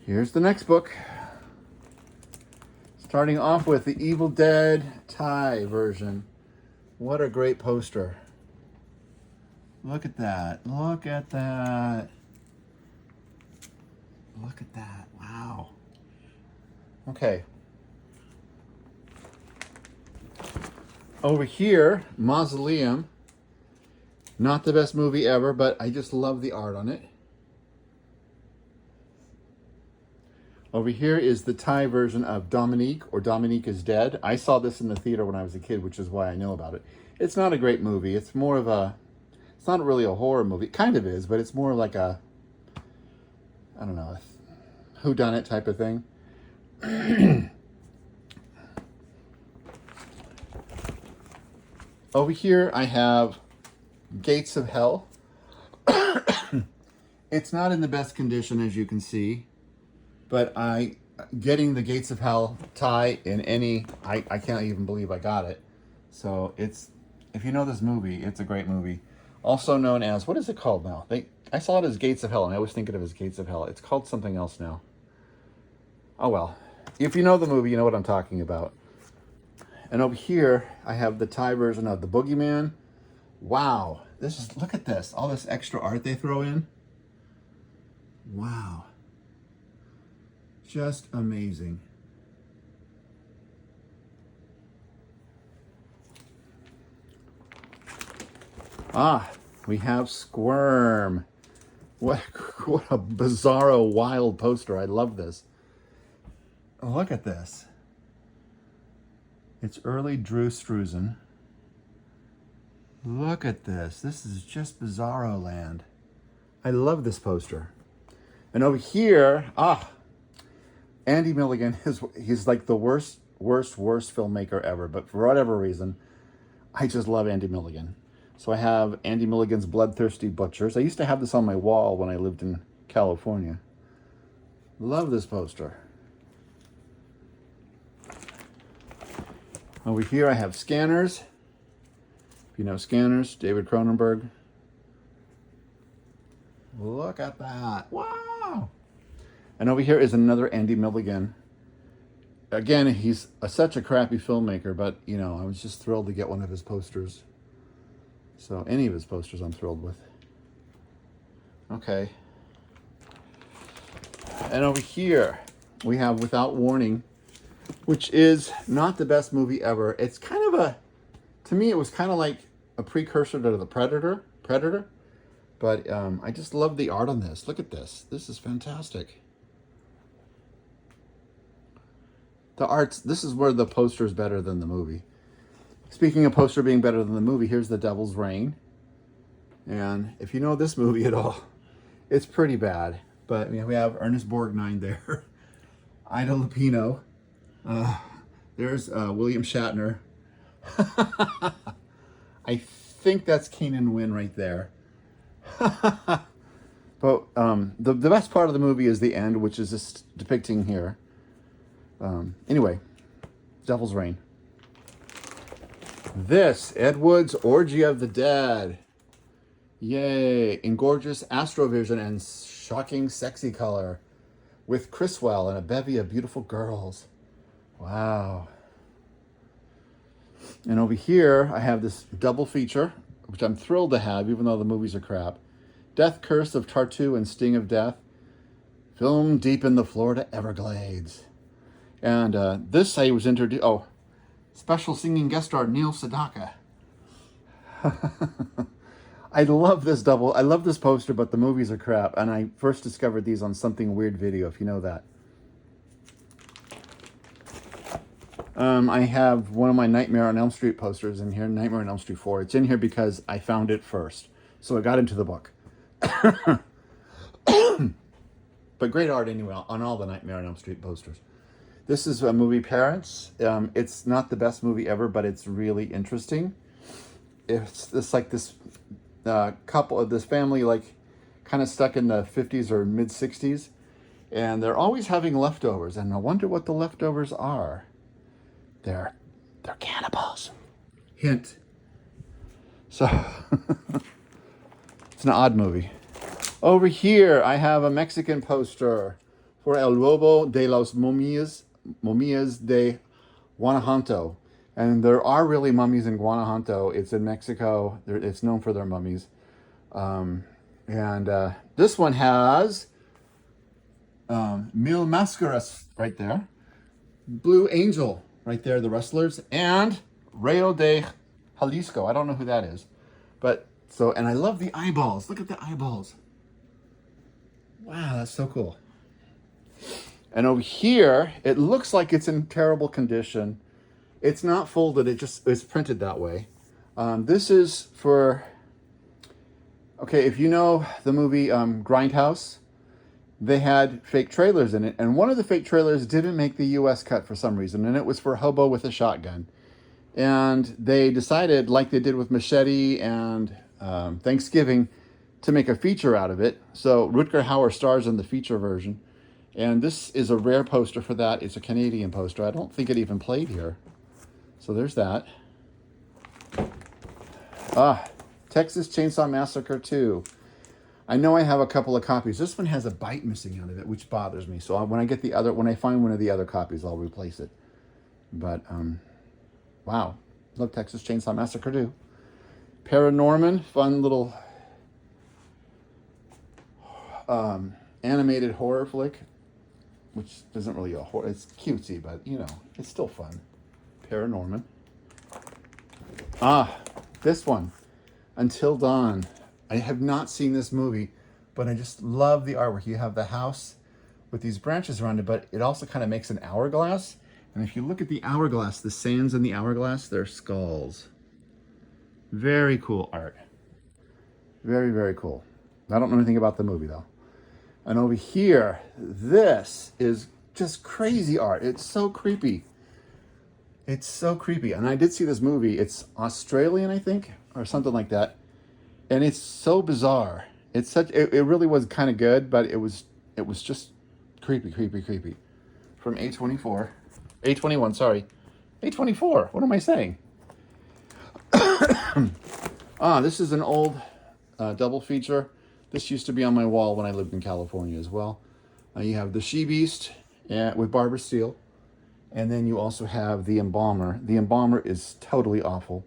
Here's the next book. Starting off with the Evil Dead Thai version. What a great poster. Look at that. Look at that. Look at that. Wow. Okay. Over here, Mausoleum. Not the best movie ever, but I just love the art on it. Over here is the Thai version of Dominique, or Dominique is Dead. I saw this in the theater when I was a kid, which is why I know about it. It's not a great movie. It's more of a, it's not really a horror movie. It kind of is, but it's more like a, I don't know, a whodunit type of thing. Over here I have Gates of Hell. It's not in the best condition, as you can see. But getting the Gates of Hell Thai in any, I can't even believe I got it. So it's, if you know this movie, it's a great movie. Also known as, what is it called now? I saw it as Gates of Hell, and I always think of it as Gates of Hell. It's called something else now. Oh well. If you know the movie, you know what I'm talking about. And over here, I have the Thai version of The Boogeyman. Wow. Look at this. All this extra art they throw in. Wow. Just amazing. We have Squirm. What a bizarro, wild poster. I love this. Look at this. It's early Drew Struzan. Look at this. This is just bizarro land. I love this poster. And over here, Andy Milligan, he's like the worst filmmaker ever. But for whatever reason, I just love Andy Milligan. So I have Andy Milligan's Bloodthirsty Butchers. I used to have this on my wall when I lived in California. Love this poster. Over here I have Scanners. If you know Scanners, David Cronenberg. Look at that. Wow. And over here is another Andy Milligan. Again, he's such a crappy filmmaker, but, you know, I was just thrilled to get one of his posters. So any of his posters I'm thrilled with. Okay. And over here, we have Without Warning, which is not the best movie ever. It's kind of to me, it was kind of like a precursor to The Predator. But I just love the art on this. Look at this. This is fantastic. This is where the poster is better than the movie. Speaking of poster being better than the movie, here's The Devil's Rain. And if you know this movie at all, it's pretty bad. But we have Ernest Borgnine there. Ida Lupino. There's William Shatner. I think that's Keenan Wynn right there. But the best part of the movie is the end, which is just depicting here. Anyway, Devil's Rain. This, Ed Wood's Orgy of the Dead. Yay, in gorgeous Astrovision and shocking sexy color, with Criswell and a bevy of beautiful girls. Wow. And over here, I have this double feature, which I'm thrilled to have, even though the movies are crap. Death Curse of Tartu and Sting of Death, filmed deep in the Florida Everglades. And this I was introduced, special singing guest star Neil Sedaka. I love this poster, but the movies are crap. And I first discovered these on Something Weird Video, if you know that. I have one of my Nightmare on Elm Street posters in here, Nightmare on Elm Street 4. It's in here because I found it first. So I got into the book. But great art anyway on all the Nightmare on Elm Street posters. This is a movie Parents. It's not the best movie ever, but it's really interesting. It's like this couple of this family, like kind of stuck in the 50s or mid 60s. And they're always having leftovers. And I wonder what the leftovers are. They're cannibals. Hint. So it's an odd movie. Over here, I have a Mexican poster. For El Lobo de los Momias de Guanajuato. And there are really mummies in Guanajuato. It's in Mexico. It's known for their mummies. And this one has Mil Mascaras right there. Blue Angel right there, the wrestlers. And Rayo de Jalisco. I don't know who that is. But so, and I love the eyeballs. Look at the eyeballs. Wow, that's so cool. And over here, it looks like it's in terrible condition. It's not folded, it's printed that way. This is for, okay, if you know the movie Grindhouse, they had fake trailers in it, and one of the fake trailers didn't make the US cut for some reason, and it was for Hobo with a Shotgun. And they decided, like they did with Machete and Thanksgiving, to make a feature out of it. So Rutger Hauer stars in the feature version. And this is a rare poster for that. It's a Canadian poster. I don't think it even played here. So there's that. Texas Chainsaw Massacre 2. I know I have a couple of copies. This one has a bite missing out of it, which bothers me. So when I find one of the other copies, I'll replace it. But, wow. Look, Texas Chainsaw Massacre 2. Paranorman, fun little animated horror flick, which isn't really a horror. It's cutesy, but, you know, it's still fun. Paranorman. This one, Until Dawn. I have not seen this movie, but I just love the artwork. You have the house with these branches around it, but it also kind of makes an hourglass. And if you look at the hourglass, the sands in the hourglass, they're skulls. Very cool art. Very, very cool. I don't know anything about the movie, though. And over here, this is just crazy art. It's so creepy. It's so creepy. And I did see this movie. It's Australian, I think, or something like that. And it's so bizarre. It really was kind of good, but it was just creepy. From A24. A21, sorry. A24. What am I saying? This is an old double feature. This used to be on my wall when I lived in California as well. You have the She-Beast with Barbara Steele. And then you also have the Embalmer. The Embalmer is totally awful.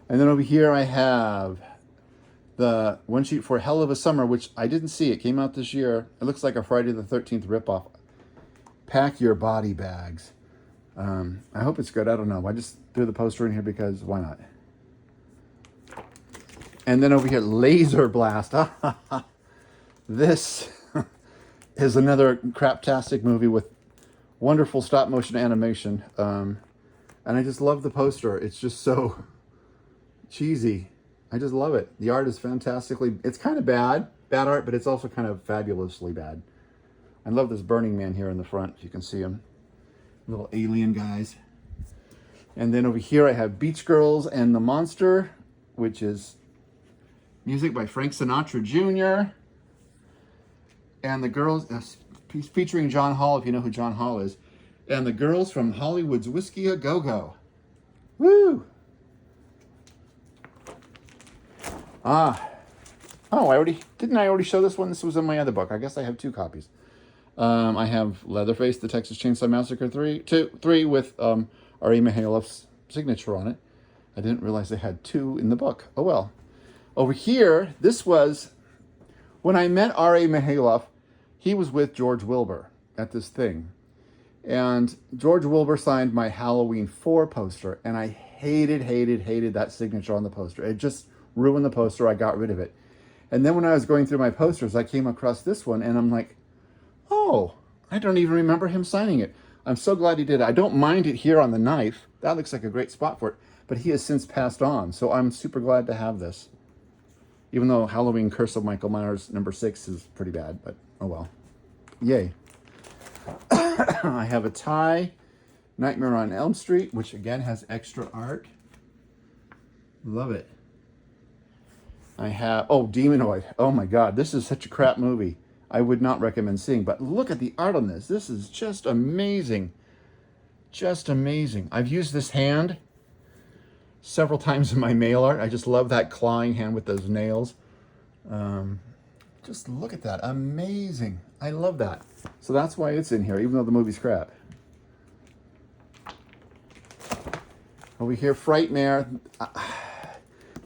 And then over here I have the one sheet for Hell of a Summer, which I didn't see. It came out this year. It looks like a Friday the 13th ripoff. Pack Your Body Bags. I hope it's good. I don't know. I just threw the poster in here because why not? And then over here, Laser Blast. This is another craptastic movie with wonderful stop motion animation. And I just love the poster. It's just so cheesy. I just love it. The art is fantastically, it's kind of bad art, but it's also kind of fabulously bad. I love this Burning Man here in the front, if you can see him. Little alien guys. And then over here I have Beach Girls and the Monster, which is music by Frank Sinatra Jr. And the girls, featuring John Hall, if you know who John Hall is. And the girls from Hollywood's Whiskey A Go-Go. Woo! Didn't I already show this one? This was in my other book. I guess I have two copies. I have Leatherface, the Texas Chainsaw Massacre 3 with Ari Mihailov's signature on it. I didn't realize they had two in the book. Oh well. Over here, this was, when I met Ari Mihailov, he was with George Wilbur at this thing. And George Wilbur signed my Halloween 4 poster, and I hated that signature on the poster. It just ruined the poster. I got rid of it. And then when I was going through my posters, I came across this one, and I'm like, oh, I don't even remember him signing it. I'm so glad he did. I don't mind it here on the knife. That looks like a great spot for it. But he has since passed on, so I'm super glad to have this. Even though Halloween Curse of Michael Myers #6 is pretty bad, but oh well. Yay. I have a tie, Nightmare on Elm Street, which again has extra art. Love it. I have, Demonoid. Oh my God, this is such a crap movie. I would not recommend seeing, but look at the art on this. This is just amazing. Just amazing. I've used this hand several times in my mail art. I just love that clawing hand with those nails. Just look at that. Amazing. I love that. So that's why it's in here, even though the movie's crap. Over here, Frightmare.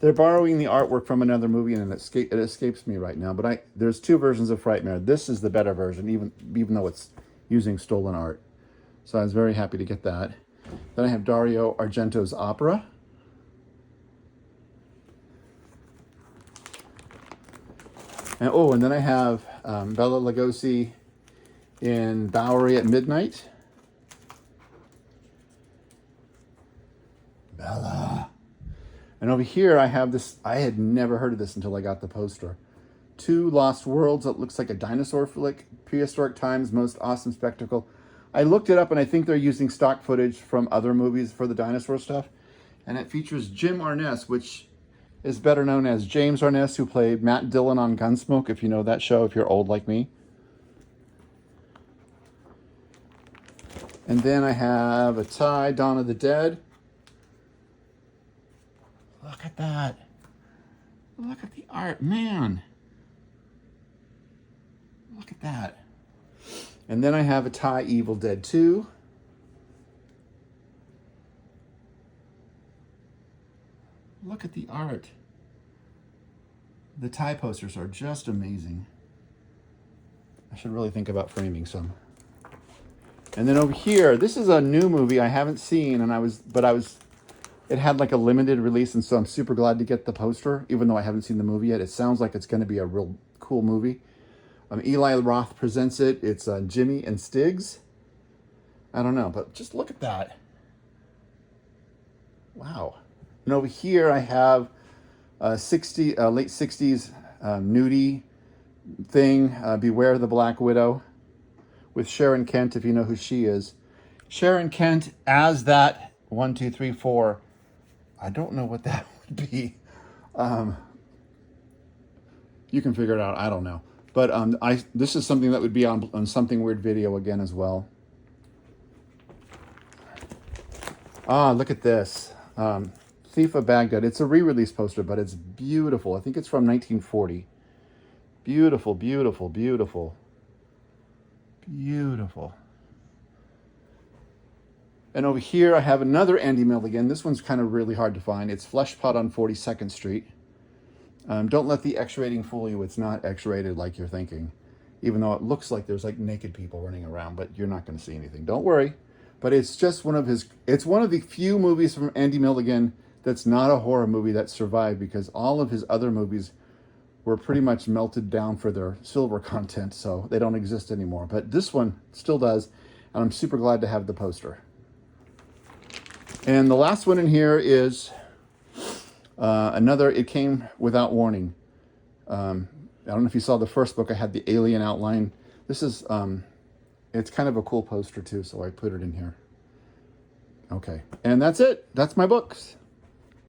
They're borrowing the artwork from another movie, and it escapes me right now. But there's two versions of Frightmare. This is the better version, even though it's using stolen art. So I was very happy to get that. Then I have Dario Argento's Opera. And then I have Bela Lugosi in Bowery at Midnight. Bella. And over here I have this, I had never heard of this until I got the poster. Two Lost Worlds. It looks like a dinosaur flick. Prehistoric Times, Most Awesome Spectacle. I looked it up, and I think they're using stock footage from other movies for the dinosaur stuff. And it features Jim Arness, which is better known as James Arness, who played Matt Dillon on Gunsmoke, if you know that show, if you're old like me. And then I have a tie, Dawn of the Dead. Look at that. Look at the art, man. Look at that. And then I have a tie, Evil Dead 2. Look at the art. The tie posters are just amazing. I should really think about framing some. And then over here, this is a new movie I haven't seen, it had like a limited release, and so I'm super glad to get the poster, even though I haven't seen the movie yet. It sounds like it's going to be a real cool movie. Eli Roth presents it. It's Jimmy and Stiggs. I don't know, but just look at that. Wow. And over here I have a late 60s nudie thing, Beware the Black Widow, with Sharon Kent, if you know who she is. Sharon Kent as that 1, 2, 3, 4. I don't know what that would be. You can figure it out. I don't know. But this is something that would be on Something Weird Video again as well. Look at this. Thief of Baghdad. It's a re-release poster, but it's beautiful. I think it's from 1940. Beautiful, beautiful, beautiful. Beautiful. And over here I have another Andy Milligan. This one's kind of really hard to find. It's Fleshpot on 42nd Street. Don't let the X rating fool you. It's not X rated like you're thinking, even though it looks like there's like naked people running around, but you're not going to see anything. Don't worry. But it's just it's one of the few movies from Andy Milligan that's not a horror movie that survived, because all of his other movies were pretty much melted down for their silver content, so they don't exist anymore. But this one still does, and I'm super glad to have the poster. And the last one in here is another It Came Without Warning. I don't know if you saw the first book. I had the alien outline. This is, it's kind of a cool poster too, so I put it in here. Okay, and that's it. That's my books.